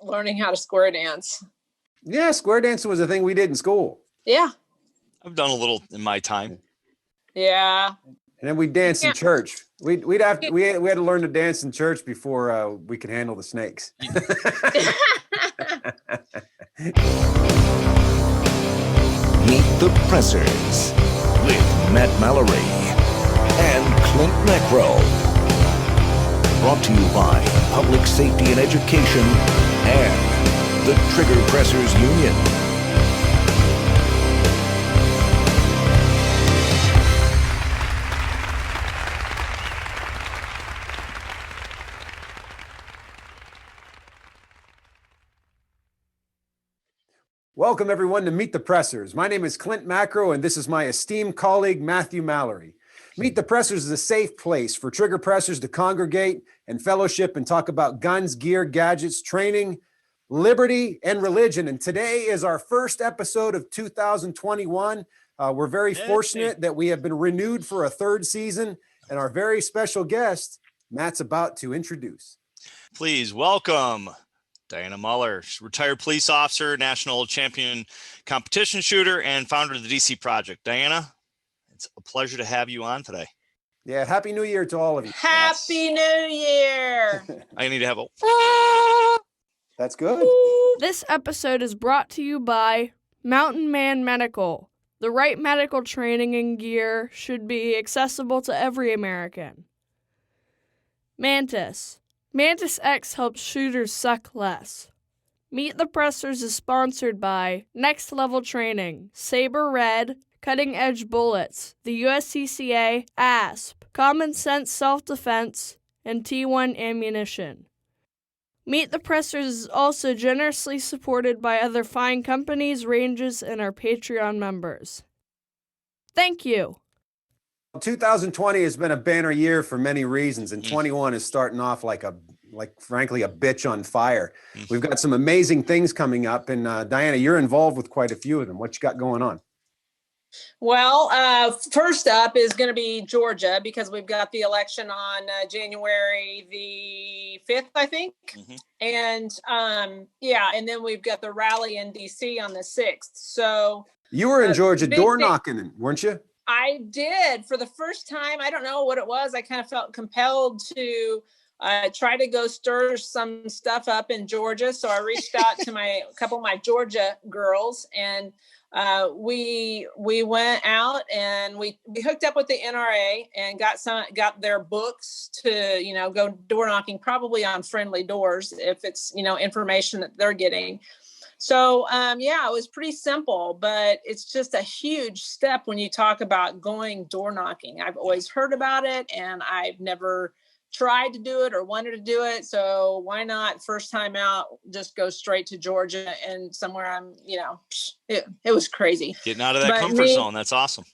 learning how to square dance. Yeah, square dancing was a thing we did in school. Yeah. I've done a little in my time. Yeah. And then we danced in church. We had to learn to dance in church before we could handle the snakes. Meet the Pressers with Matt Mallory and Klint Macro. Brought to you by Public Safety and Education and the Trigger Pressers Union. Welcome, everyone, to Meet the Pressers. My name is Klint Macro, and this is my esteemed colleague, Matthew Mallory. Meet the Pressers is a safe place for trigger pressers to congregate and fellowship and talk about guns, gear, gadgets, training, liberty, and religion. And today is our first episode of 2021. We're very fortunate that we have been renewed for a third season, and our very special guest, Matt's about to introduce. Please welcome Dianna Muller, retired police officer, national champion competition shooter, and founder of the DC Project. Dianna, it's a pleasure to have you on today. Yeah, Happy New Year to all of you. Happy New Year. I need to have a... That's good. This episode is brought to you by Mountain Man Medical. The right medical training and gear should be accessible to every American. Mantis. Mantis X helps shooters suck less. Meet the Pressers is sponsored by Next Level Training, Saber Red, Cutting Edge Bullets, the USCCA, ASP, Common Sense Self-Defense, and T1 Ammunition. Meet the Pressers is also generously supported by other fine companies, ranges, and our Patreon members. Thank you. 2020 has been a banner year for many reasons, and 21 is starting off like frankly a bitch on fire. We've got some amazing things coming up, and Dianna, you're involved with quite a few of them. What you got going on? Well, first up is going to be Georgia, because we've got the election on January the 5th, I think. And and then we've got the rally in DC on the 6th. So you were in Georgia door knocking, weren't you? I did for the first time. I don't know what it was. I kind of felt compelled to try to go stir some stuff up in Georgia. So I reached out to a couple of my Georgia girls, and we went out and we hooked up with the NRA and got their books to, go door knocking, probably on friendly doors if it's, information that they're getting. So, it was pretty simple, but it's just a huge step when you talk about going door knocking. I've always heard about it, and I've never tried to do it or wanted to do it. So why not, first time out, just go straight to Georgia and somewhere it was crashe. Getting out of that comfort zone. That's awesome.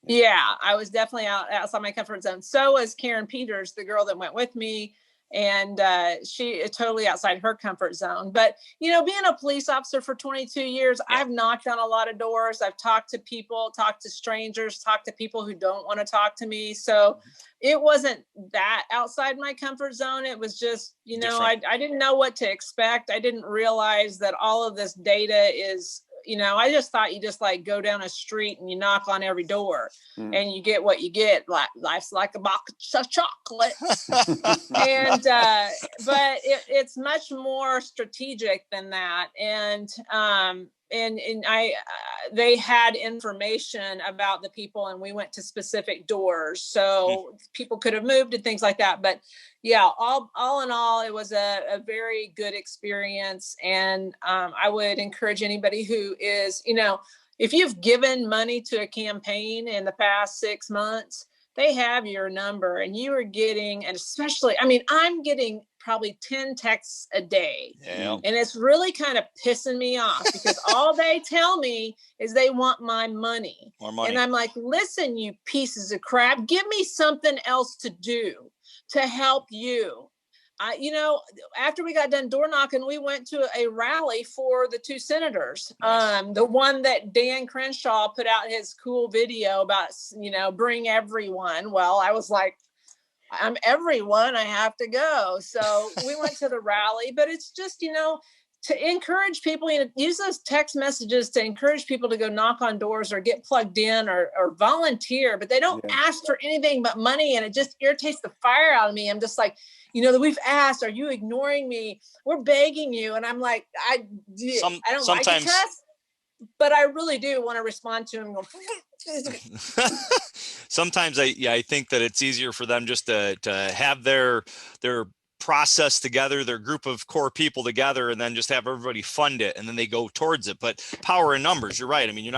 Yeah, I was definitely outside my comfort zone. So was Karen Peters, the girl that went with me. And she is totally outside her comfort zone. But, being a police officer for 22 years, I've knocked on a lot of doors. I've talked to people, talked to strangers, talked to people who don't want to talk to me. So it wasn't that outside my comfort zone. It was just, I didn't know what to expect. I didn't realize that all of this data is, I just thought you just go down a street and you knock on every door and you get what you get. Life's like a box of chocolates. And, but it's much more strategic than that. And they had information about the people, and we went to specific doors, so people could have moved and things like that. But yeah, all in all, it was a very good experience. And I would encourage anybody who is, if you've given money to a campaign in the past 6 months, they have your number, and you are getting, and especially, I'm getting probably 10 texts a day. Yeah. And it's really kind of pissing me off because all they tell me is they want my money. More money. And I'm like, listen, you pieces of crap, give me something else to do to help you. After we got done door knocking, we went to a rally for the two senators. Nice. The one that Dan Crenshaw put out his cool video about, bring everyone. Well, I was like, I'm everyone, I have to go. So we went to the rally, but it's just, to encourage people, use those text messages to encourage people to go knock on doors or get plugged in or volunteer, but they don't ask for anything but money. And it just irritates the fire out of me. I'm just like, that we've asked, are you ignoring me? We're begging you. And I'm like, I don't like to cuss, but I really do want to respond to him. Sometimes I think that it's easier for them just to have their process together, their group of core people together, and then just have everybody fund it, and then they go towards it. But power in numbers, you're right. I mean, you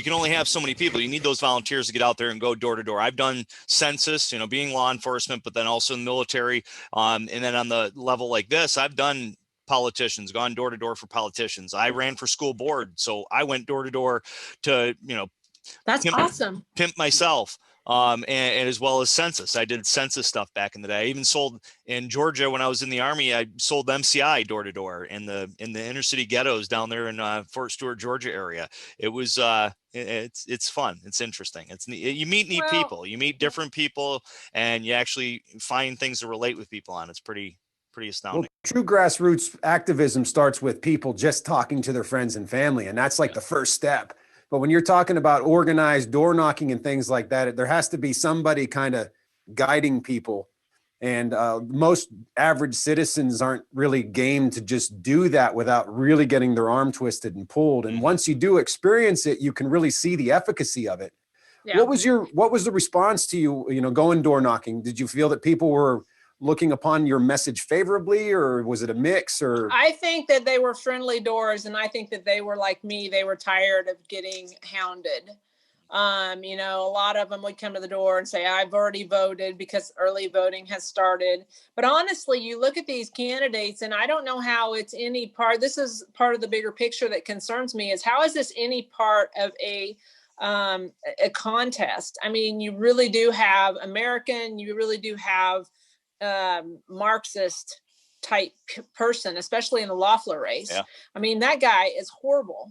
can only have so many people. You need those volunteers to get out there and go door to door. I've done census, being law enforcement, but then also in the military. And then on the level like this, I've done politicians, gone door to door for politicians. I ran for school board, so I went door to door to, that's awesome. Pimp myself. And as well as census. I did census stuff back in the day. I even sold in Georgia when I was in the Army. I sold MCI door to door in the inner city ghettos down there in Fort Stewart, Georgia area. It was it's fun. It's interesting. It's neat. You meet neat people. You meet different people, and you actually find things to relate with people on. It's pretty astounding. Well, true grassroots activism starts with people just talking to their friends and family, and that's like the first step. But when you're talking about organized door knocking and things like that, there has to be somebody kind of guiding people. And most average citizens aren't really game to just do that without really getting their arm twisted and pulled. And once you do experience it, you can really see the efficacy of it. Yeah. What was the response to you, going door knocking? Did you feel that people were looking upon your message favorably, or was it a mix? Or I think that they were friendly doors, and I think that they were like me. They were tired of getting hounded. A lot of them would come to the door and say, I've already voted because early voting has started. But honestly, you look at these candidates, and I don't know how it's any part. This is part of the bigger picture that concerns me, is how is this any part of a contest? I mean, you really do have American, you really do have Marxist type person, especially in the Loeffler race. Yeah. I mean, that guy is horrible.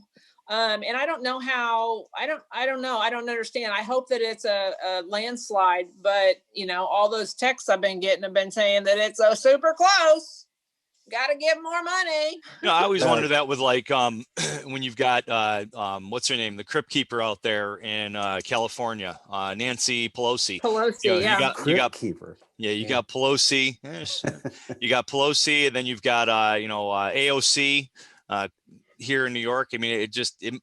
And I don't know how, I don't know. I don't understand. I hope that it's a landslide, but all those texts I've been getting have been saying that it's super close. Got to give more money. I always wonder that with when you've got what's her name, the crypt keeper out there in California, Nancy Pelosi. You got keeper. Yeah, you got Pelosi. You got Pelosi, and then you've got AOC here in New York. I mean,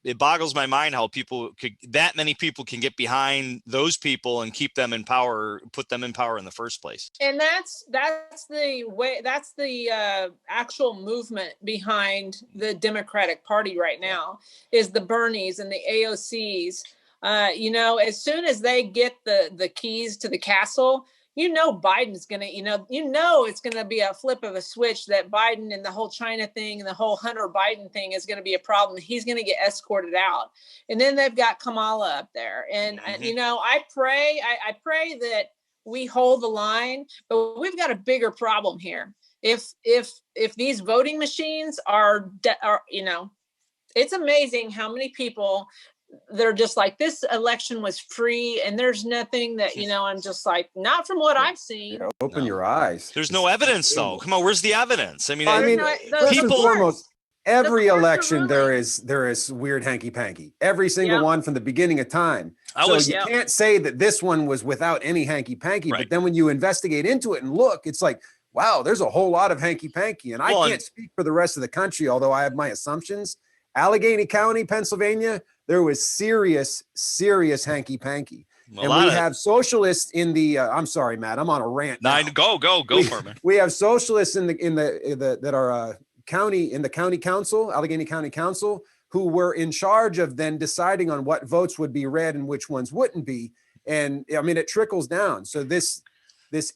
it boggles my mind how that many people can get behind those people and keep them in power, put them in power in the first place. And that's the way. That's the actual movement behind the Democratic Party right now, is the Bernies and the AOCs. As soon as they get the keys to the castle, Biden's going to, it's going to be a flip of a switch that Biden and the whole China thing and the whole Hunter Biden thing is going to be a problem. He's going to get escorted out. And then they've got Kamala up there. And, I pray that we hold the line, but we've got a bigger problem here. If these voting machines are, it's amazing how many people they're just like, this election was free and there's nothing that, I'm just like, not from what I've seen. Open your eyes. There's no evidence though. Come on, where's the evidence? I mean, first and foremost, every election there is weird hanky panky. Every single one from the beginning of time. You can't say that this one was without any hanky panky, right. But then when you investigate into it and look, it's like, wow, there's a whole lot of hanky panky. And I can't speak for the rest of the country, although I have my assumptions. Allegheny County, Pennsylvania, there was serious hanky panky. And we have socialists in the. I'm sorry, Matt. I'm on a rant. Go for it, man. We have socialists in the that are county council, Allegheny County Council, who were in charge of then deciding on what votes would be read and which ones wouldn't be. And I mean, it trickles down. So this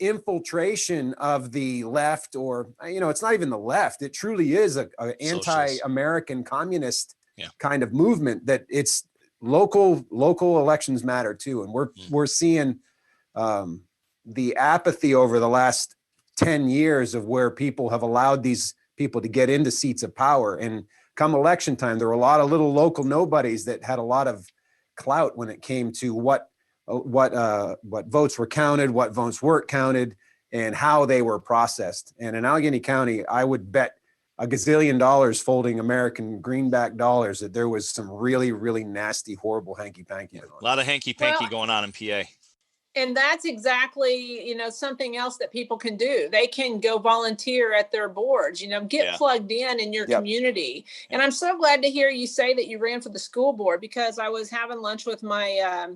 infiltration of the left, or it's not even the left. It truly is a anti-American communist kind of movement. That it's local elections matter too, and we're seeing the apathy over the last 10 years of where people have allowed these people to get into seats of power. And come election time, there were a lot of little local nobodies that had a lot of clout when it came to what votes were counted, what votes weren't counted, and how they were processed. And in Allegheny County, I would bet a gazillion dollars folding American greenback dollars, that there was some really, really nasty, horrible hanky-panky going on. A lot of hanky-panky going on in PA. And that's exactly, something else that people can do. They can go volunteer at their boards, get plugged in your community. And I'm so glad to hear you say that you ran for the school board, because I was having lunch with my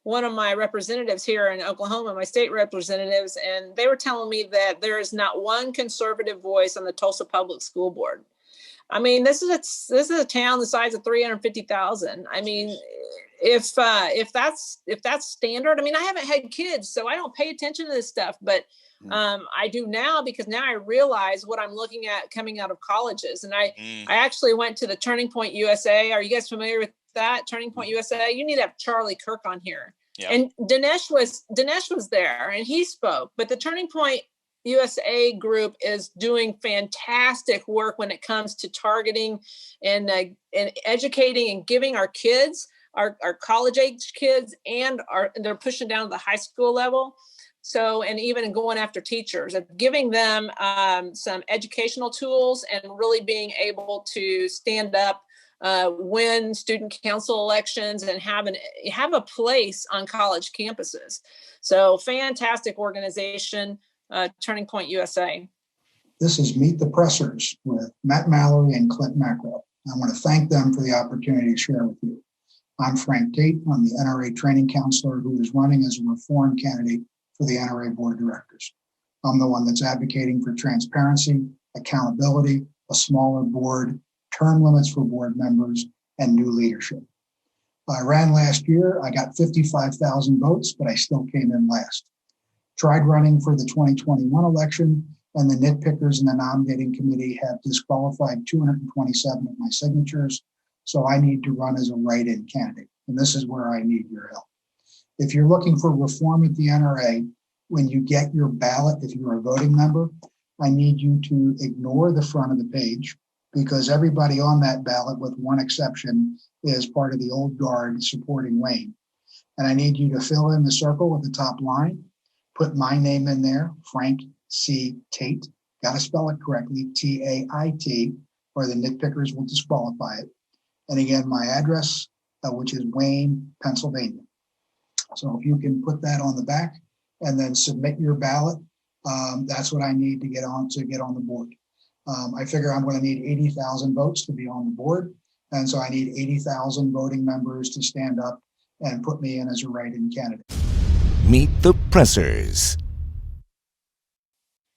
one of my representatives here in Oklahoma, my state representatives, and they were telling me that there is not one conservative voice on the Tulsa Public School Board. I mean, this is a town the size of 350,000. I mean, if that's standard, I mean, I haven't had kids, so I don't pay attention to this stuff, but I do now, because now I realize what I'm looking at coming out of colleges. And I actually went to the Turning Point USA. Are you guys familiar with that? Turning Point USA? You need to have Charlie Kirk on here. Yeah. And Dinesh was there and he spoke, but the Turning Point USA group is doing fantastic work when it comes to targeting and educating and giving our kids, our college age kids, and they're pushing down to the high school level. So, and even going after teachers, of giving them some educational tools and really being able to stand up, win student council elections, and have a place on college campuses. So, fantastic organization. Turning Point USA. This is Meet the Pressers with Matt Mallory and Klint Macro. I want to thank them for the opportunity to share with you. I'm Frank Tate. I'm the NRA training counselor who is running as a reform candidate for the NRA Board of Directors. I'm the one that's advocating for transparency, accountability, a smaller board, term limits for board members, and new leadership. I ran last year. I got 55,000 votes, but I still came in last. Tried running for the 2021 election, and the nitpickers in the nominating committee have disqualified 227 of my signatures, so I need to run as a write-in candidate, and this is where I need your help. If you're looking for reform at the NRA, when you get your ballot, if you're a voting member, I need you to ignore the front of the page, because everybody on that ballot, with one exception, is part of the old guard supporting Wayne. And I need you to fill in the circle with the top line. Put my name in there, Frank C. Tate. Got to spell it correctly, T-A-I-T, or the nitpickers will disqualify it. And again, my address, which is Wayne, Pennsylvania. So if you can put that on the back and then submit your ballot, that's what I need to get on the board. I figure I'm going to need 80,000 votes to be on the board. And so I need 80,000 voting members to stand up and put me in as a write-in candidate. Meet the Pressers.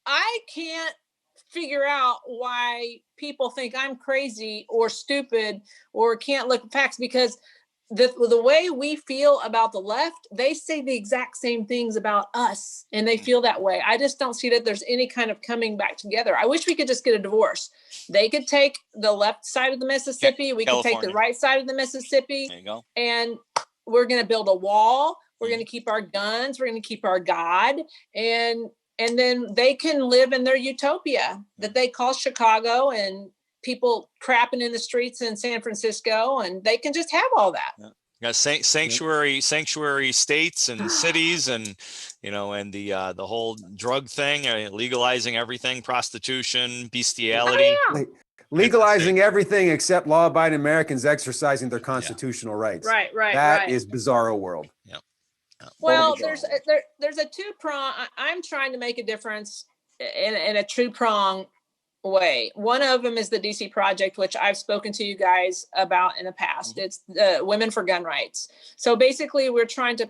I can't figure out why people think I'm crazy or stupid or can't look at facts, because the way we feel about the left, they say the exact same things about us, and they feel that way. I just don't see that there's any kind of coming back together. I wish we could just get a divorce. They could take the left side of the Mississippi. We could take the right side of the Mississippi. There you go. And we're going to build a wall. We're going to keep our guns. We're going to keep our God. And then they can live in their utopia that they call Chicago, and people crapping in the streets in San Francisco, and they can just have all that. Yeah, sanctuary states and cities, and and the whole drug thing, legalizing everything, prostitution, bestiality. Oh, yeah. Legalizing everything except law-abiding Americans exercising their constitutional rights. Right. That is bizarro world. Yeah. Well, there's a two-prong. I'm trying to make a difference in a two-prong way. One of them is the DC Project, which I've spoken to you guys about in the past. It's Women for Gun Rights. So basically, we're trying to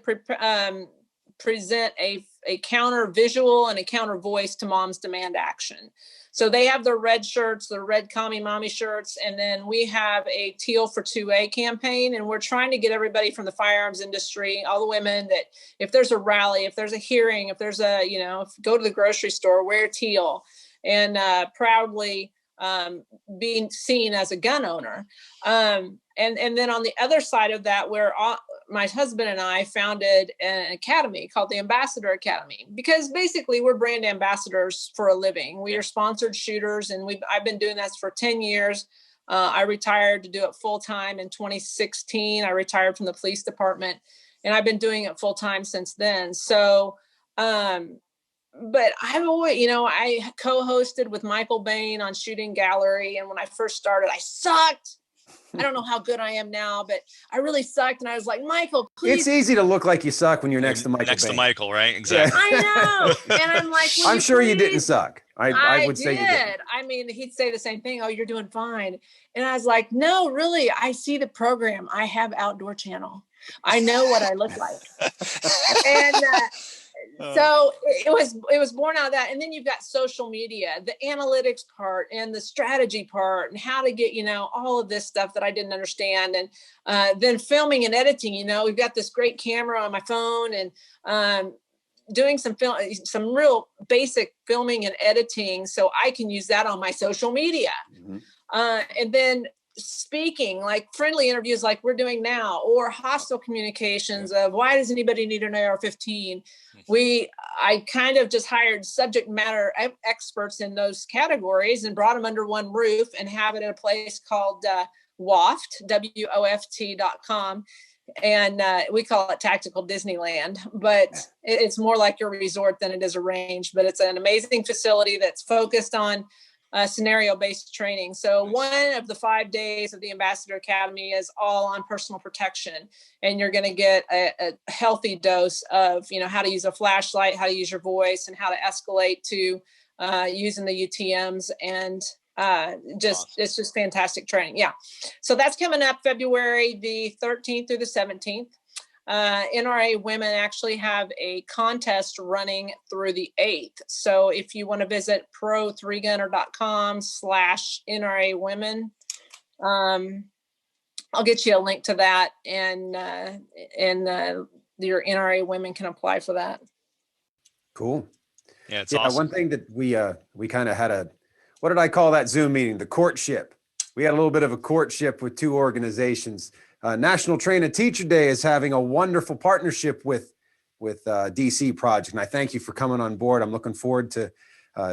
present a counter visual and a counter voice to Moms Demand Action. So they have their red shirts, their red commie mommy shirts, and then we have a Teal for 2A campaign, and we're trying to get everybody from the firearms industry, all the women, that if there's a rally, if there's a hearing, if there's go to the grocery store, wear teal, and proudly being seen as a gun owner. And then on the other side of that, where my husband and I founded an academy called the Ambassador Academy, because basically we're brand ambassadors for a living. We are sponsored shooters, and I've been doing that for 10 years. I retired to do it full time in 2016. I retired from the police department, and I've been doing it full time since then. So but I've always, I co-hosted with Michael Bain on Shooting Gallery. And when I first started, I sucked. I don't know how good I am now, but I really sucked. And I was like, Michael, please. It's easy to look like you suck when you're next to Michael Next Bain. to Michael, right? Exactly. I know. And I'm like, I'm sure you didn't suck. I would say you did. I mean, he'd say the same thing. Oh, you're doing fine. And I was like, no, really. I see the program. I have Outdoor Channel. I know what I look like. And so it was born out of that. And then you've got social media, the analytics part and the strategy part, and how to get, all of this stuff that I didn't understand. And then filming and editing, we've got this great camera on my phone, and doing some real basic filming and editing, so I can use that on my social media. Mm-hmm. And then speaking, like friendly interviews like we're doing now, or hostile communications of why does anybody need an AR-15? I kind of just hired subject matter experts in those categories and brought them under one roof and have it at a place called WOFT, WOFT.com. And we call it Tactical Disneyland, but it's more like your resort than it is a range. But it's an amazing facility that's focused on scenario-based training. So one of the 5 days of the Ambassador Academy is all on personal protection, and you're going to get a healthy dose of, how to use a flashlight, how to use your voice, and how to escalate to using the UTMs, and it's just fantastic training. Yeah. So that's coming up February the 13th through the 17th. NRA women actually have a contest running through the 8th. So if you want to visit pro3gunner.com/NRA women, I'll get you a link to that, and your NRA women can apply for that. Cool. Yeah. It's awesome. One thing that we kind of had what did I call that Zoom meeting? The courtship. We had a little bit of a courtship with two organizations. National Train a Teacher Day is having a wonderful partnership with DC Project. And I thank you for coming on board. I'm looking forward to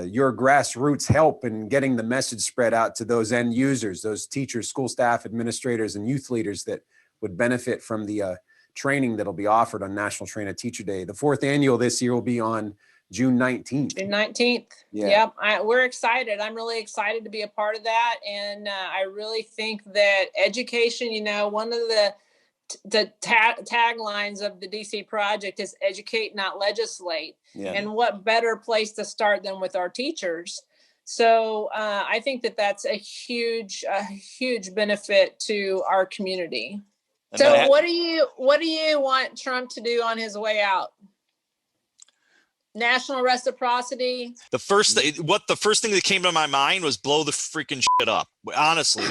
your grassroots help in getting the message spread out to those end users, those teachers, school staff, administrators, and youth leaders that would benefit from the training that'll be offered on National Train a Teacher Day. The 4th annual this year will be on June 19th. June 19th. Yeah. Yep. We're excited. I'm really excited to be a part of that. And I really think that education, one of the taglines of the DC Project is educate, not legislate. Yeah. And what better place to start than with our teachers? So I think that that's a huge benefit to our community. So what do you want Trump to do on his way out? National reciprocity. The first thing that came to my mind was blow the freaking shit up. Honestly,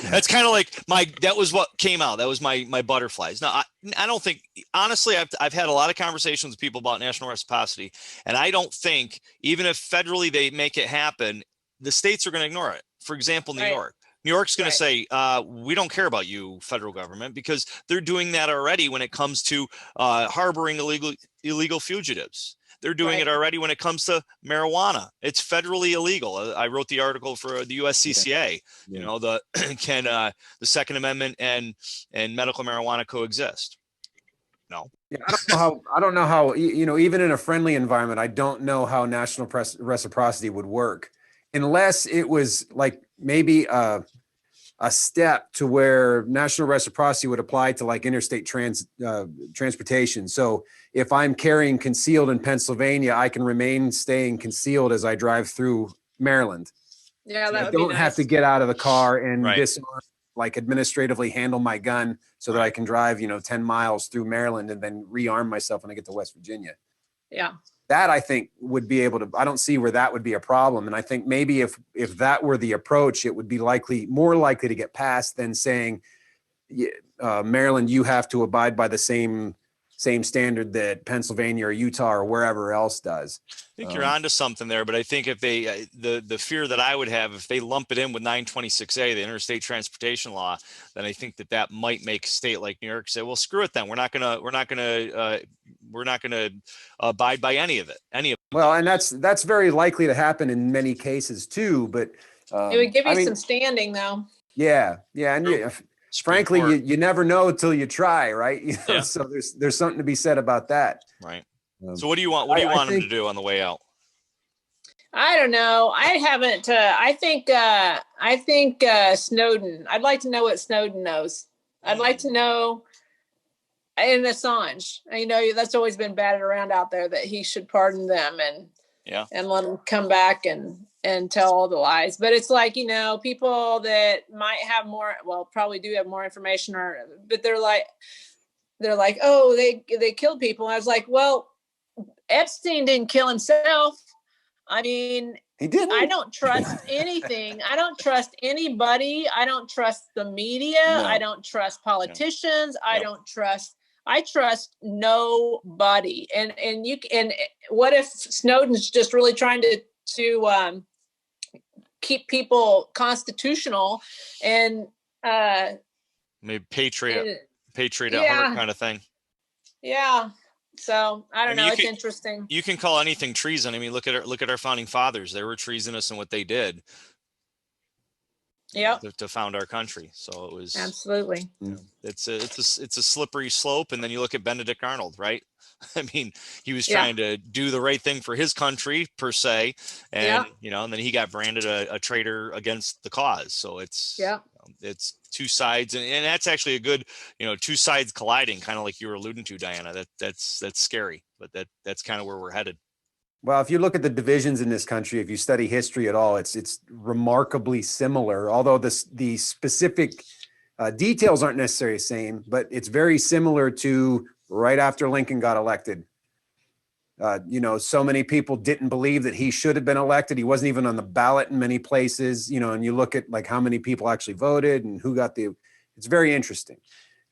that's kind of like that was what came out. That was my butterflies. Now, I don't think, honestly, I've had a lot of conversations with people about national reciprocity, and I don't think, even if federally they make it happen, the states are going to ignore it. For example, New York. New York's going to say, we don't care about you, federal government, because they're doing that already when it comes to harboring illegal fugitives. They're doing it already when it comes to marijuana. It's federally illegal. I wrote the article for the USCCA. Yeah. Can the Second Amendment and medical marijuana coexist? No. Yeah, I don't know how, even in a friendly environment, I don't know how national reciprocity would work unless it was like maybe a step to where national reciprocity would apply to like interstate transportation. So if I'm carrying concealed in Pennsylvania, I can remain staying concealed as I drive through Maryland. Yeah, so that I would don't be nice. have to get out of the car and disarm, like administratively handle my gun so that I can drive, 10 miles through Maryland and then rearm myself when I get to West Virginia. Yeah. That I think would be able to, I don't see where that would be a problem. And I think maybe if that were the approach, it would be more likely to get passed than saying, Maryland, you have to abide by the same standard that Pennsylvania or Utah or wherever else does. I think you're onto something there, but I think if they, the fear that I would have, if they lump it in with 926A, the interstate transportation law, then I think that might make a state like New York say, well, screw it then. We're not gonna abide by any of it. Well, and that's very likely to happen in many cases too, but it would give you some standing though. Yeah. And frankly, you never know until you try, right? So there's something to be said about that. Right. So what do you want? What do you want him think, to do on the way out? I don't know. I haven't. I think Snowden. I'd like to know what Snowden knows. I'd like to know. And Assange, that's always been batted around out there that he should pardon them and let them come back and tell all the lies. But it's like, people that might have more, well, probably do have more information, but they're like, oh, they killed people. And I was like, well, Epstein didn't kill himself. I mean, he didn't. I don't trust anything. I don't trust anybody. I don't trust the media. No. I don't trust politicians. I trust nobody. And what if Snowden's just really trying to keep people constitutional and maybe patriot at heart kind of thing. Yeah. So I don't know. It's interesting. You can call anything treason. I mean, look at our founding fathers. They were treasonous in what they did. Yeah. To found our country. So it was absolutely. It's a slippery slope. And then you look at Benedict Arnold, right? I mean, he was trying to do the right thing for his country per se, and and then he got branded a traitor against the cause. So it's two sides, and that's actually a good, two sides colliding, kind of like you were alluding to, Dianna. That's scary, but that's kind of where we're headed. Well, if you look at the divisions in this country, if you study history at all, it's remarkably similar, although the specific details aren't necessarily the same, but it's very similar to right after Lincoln got elected. So many people didn't believe that he should have been elected. He wasn't even on the ballot in many places, and you look at like how many people actually voted and who got it's very interesting.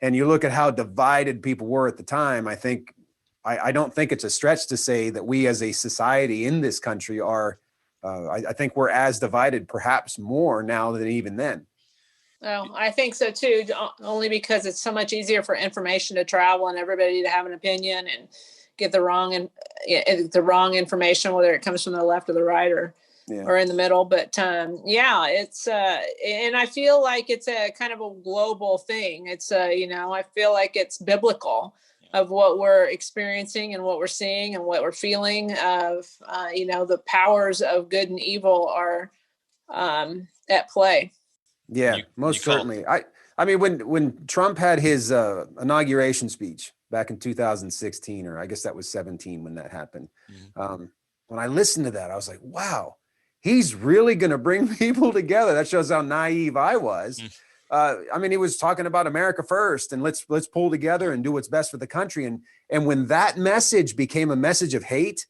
And you look at how divided people were at the time. I don't think it's a stretch to say that we as a society in this country are, I think we're as divided, perhaps more now than even then. Oh, I think so too, only because it's so much easier for information to travel and everybody to have an opinion and get the wrong information, whether it comes from the left or the right or in the middle. But it's and I feel like it's a kind of a global thing. It's I feel like it's biblical of what we're experiencing and what we're seeing and what we're feeling of, the powers of good and evil are at play. Yeah, most certainly. I mean, when Trump had his inauguration speech back in 2016, or I guess that was 17 when that happened. When I listened to that, I was like, wow, he's really going to bring people together. That shows how naive I was. I mean, he was talking about America first and let's pull together and do what's best for the country. And when that message became a message of hate,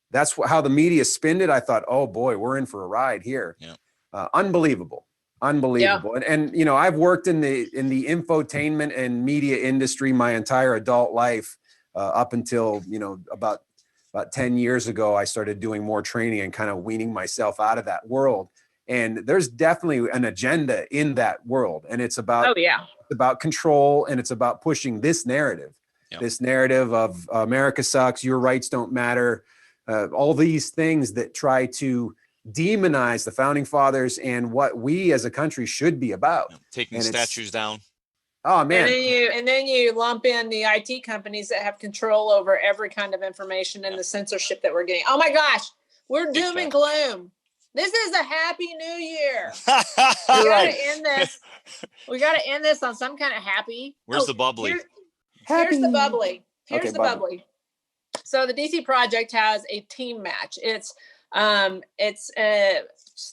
that's how the media spinned it. I thought, oh boy, we're in for a ride here. Yeah. Unbelievable. Yeah. And I've worked in the infotainment and media industry my entire adult life, up until, about 10 years ago, I started doing more training and kind of weaning myself out of that world. And there's definitely an agenda in that world. And it's about, it's about control, and it's about pushing this narrative, this narrative of America sucks, your rights don't matter, all these things that try to demonize the founding fathers and what we as a country should be about. Taking statues down. Oh man. And then you lump in the IT companies that have control over every kind of information and the censorship that we're getting. Oh my gosh, we're doom and gloom. This is a happy new year. We gotta end this. We gotta end this on some kind of happy. Where's the bubbly? Here's the bubbly. Here's the bubbly. So the DC Project has a team match. It's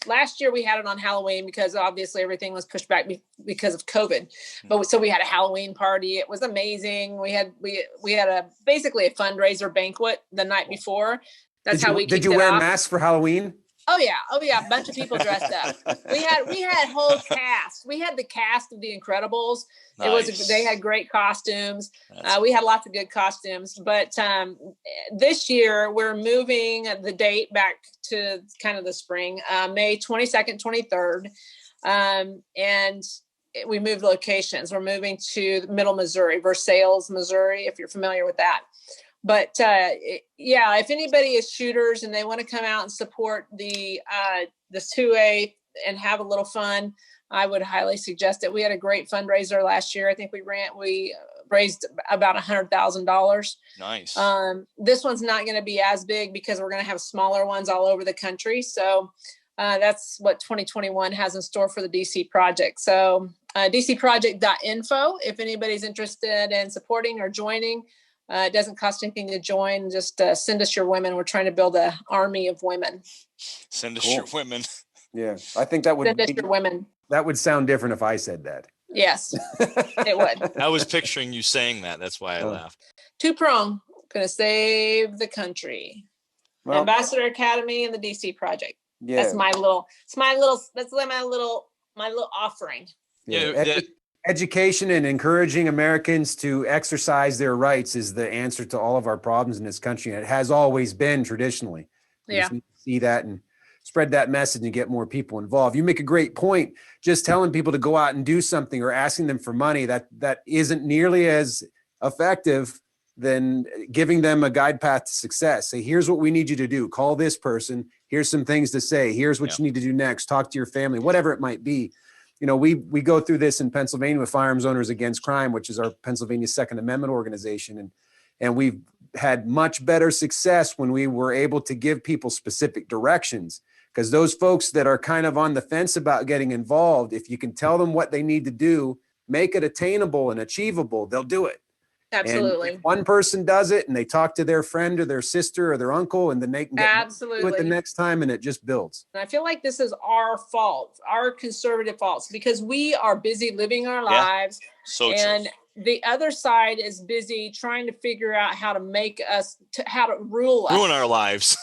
last year we had it on Halloween because obviously everything was pushed back because of COVID. But so we had a Halloween party. It was amazing. We had basically a fundraiser banquet the night before. That's how we did you wear masks for Halloween? Oh yeah, a bunch of people dressed up. We had whole cast. We had the cast of The Incredibles. Nice. They had great costumes. We had lots of good costumes. But this year we're moving the date back to kind of the spring, May 22nd, 23rd, and we moved locations. We're moving to Middle Missouri, Versailles, Missouri, if you're familiar with that. But if anybody is shooters and they want to come out and support the 2A and have a little fun, I would highly suggest it. We had a great fundraiser last year. I think we raised about $100,000. Nice. This one's not going to be as big because we're going to have smaller ones all over the country. So that's what 2021 has in store for the DC project. So dcproject.info, if anybody's interested in supporting or joining. It doesn't cost anything to join. Just send us your women. We're trying to build an army of women. Send us your women. Yeah, I think that would Send us your women. That would sound different if I said that. Yes, it would. I was picturing you saying that. That's why I laughed. Two-prong, gonna save the country. Well, Ambassador Academy and the DC project. yeah, That's my little offering. Yeah. Education and encouraging Americans to exercise their rights is the answer to all of our problems in this country. And it has always been traditionally. We just need to see that and spread that message and get more people involved. You make a great point. Just telling people to go out and do something or asking them for money, that isn't nearly as effective than giving them a guide path to success. Say, here's what we need you to do. Call this person. Here's some things to say. Here's what you need to do next. Talk to your family, whatever it might be. You know, we go through this in Pennsylvania with Firearms Owners Against Crime, which is our Pennsylvania Second Amendment organization. And we've had much better success when we were able to give people specific directions, because those folks that are kind of on the fence about getting involved, if you can tell them what they need to do, make it attainable and achievable, they'll do it. Absolutely. And if one person does it and they talk to their friend or their sister or their uncle, and then they can do it the next time, and it just builds. And I feel like this is our fault, our conservative faults, because we are busy living our lives. So and true. The other side is busy trying to figure out how to make us, how to rule us. Ruin our lives.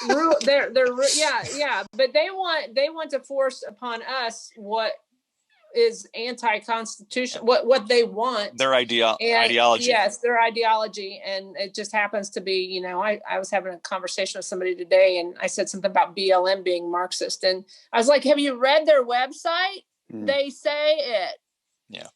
Yeah. But they want to force upon us what is anti-constitutional, what they want. Their ideology. Yes, their ideology. And it just happens to be, you know, I was having a conversation with somebody today, and I said something about BLM being Marxist. And I was like, have you read their website? They say it. Yeah.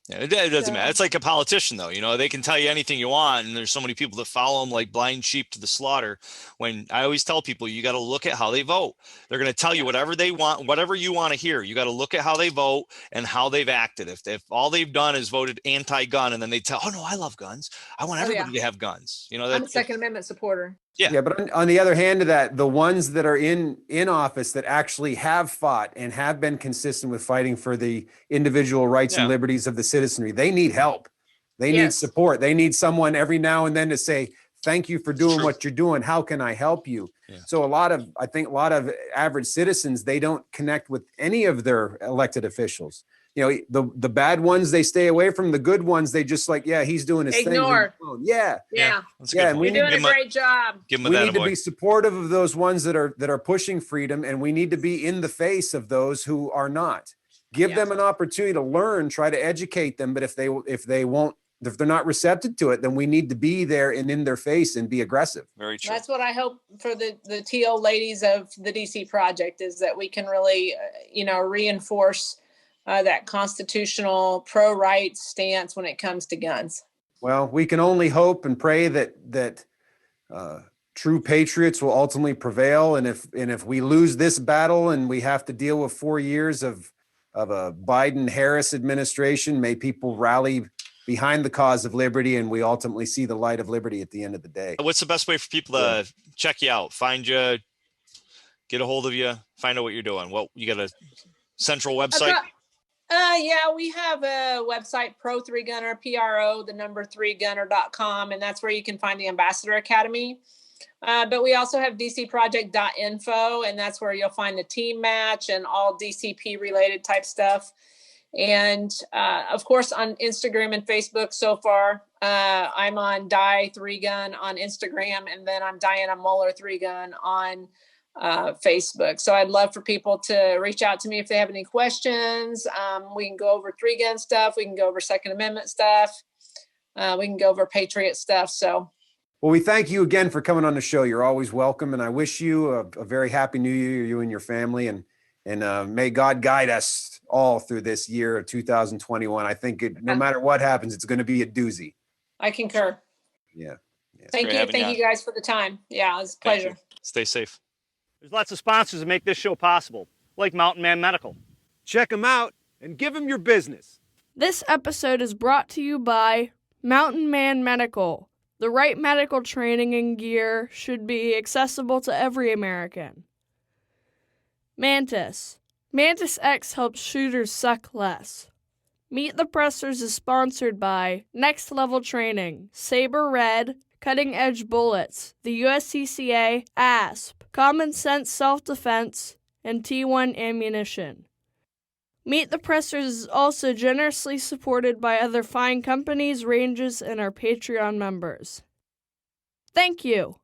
Yeah, it doesn't matter. It's like a politician, though. You know, they can tell you anything you want, and there's so many people that follow them like blind sheep to the slaughter. When I always tell people, you got to look at how they vote. They're going to tell you whatever they want, whatever you want to hear. You got to look at how they vote and how they've acted. If all they've done is voted anti-gun, and then they tell, oh no, I love guns. I want everybody to have guns. You know, I'm a Second Amendment supporter. Yeah, but on the other hand of that, the ones that are in office that actually have fought and have been consistent with fighting for the individual rights and liberties of the citizenry, they need help. They need support. They need someone every now and then to say, thank you for doing what you're doing. How can I help you? Yeah. So I think a lot of average citizens, they don't connect with any of their elected officials. You know, the bad ones, they stay away from. The good ones, they just like, yeah, he's doing his thing. Yeah. And you're doing a great job. We need to be supportive of those ones that are pushing freedom, and we need to be in the face of those who are not. Give them an opportunity to learn, try to educate them. But if they're not receptive to it, then we need to be there and in their face and be aggressive. Very true. That's what I hope for the teal ladies of the DC project, is that we can really, reinforce that constitutional pro-rights stance when it comes to guns. Well, we can only hope and pray that true patriots will ultimately prevail. And if we lose this battle and we have to deal with 4 years of a Biden-Harris administration, may people rally behind the cause of liberty, and we ultimately see the light of liberty at the end of the day. What's the best way for people to check you out, find you, get a hold of you, find out what you're doing? Well, you got a central website? We have a website, Pro3Gunner, PRO3gunner.com, and that's where you can find the Ambassador Academy. But we also have dcproject.info, and that's where you'll find the team match and all DCP related type stuff. And of course, on Instagram and Facebook so far, I'm on Di3Gun on Instagram, and then I'm Dianna Muller 3Gun on Facebook. So I'd love for people to reach out to me if they have any questions. We can go over 3-gun stuff. We can go over Second Amendment stuff. We can go over Patriot stuff. So. Well, we thank you again for coming on the show. You're always welcome. And I wish you a very happy new year, you and your family. And may God guide us all through this year of 2021. I think no matter what happens, it's going to be a doozy. I concur. Yeah. Thank you. Thank you guys for the time. Yeah, it was a pleasure. Stay safe. There's lots of sponsors that make this show possible, like Mountain Man Medical. Check them out and give them your business. This episode is brought to you by Mountain Man Medical. The right medical training and gear should be accessible to every American. Mantis. Mantis X helps shooters suck less. Meet the Pressers is sponsored by Next Level Training, Saber Red, Cutting Edge Bullets, the USCCA, ASP, Common Sense Self-Defense, and T1 Ammunition. Meet the Pressers is also generously supported by other fine companies, ranges, and our Patreon members. Thank you.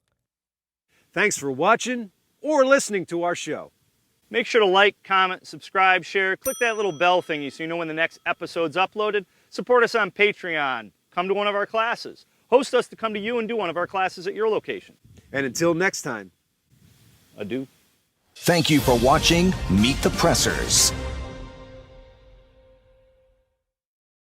Thanks for watching or listening to our show. Make sure to like, comment, subscribe, share. Click that little bell thingy so you know when the next episode's uploaded. Support us on Patreon. Come to one of our classes. Host us to come to you and do one of our classes at your location. And until next time, Adieu. Thank you for watching Meet the Pressers.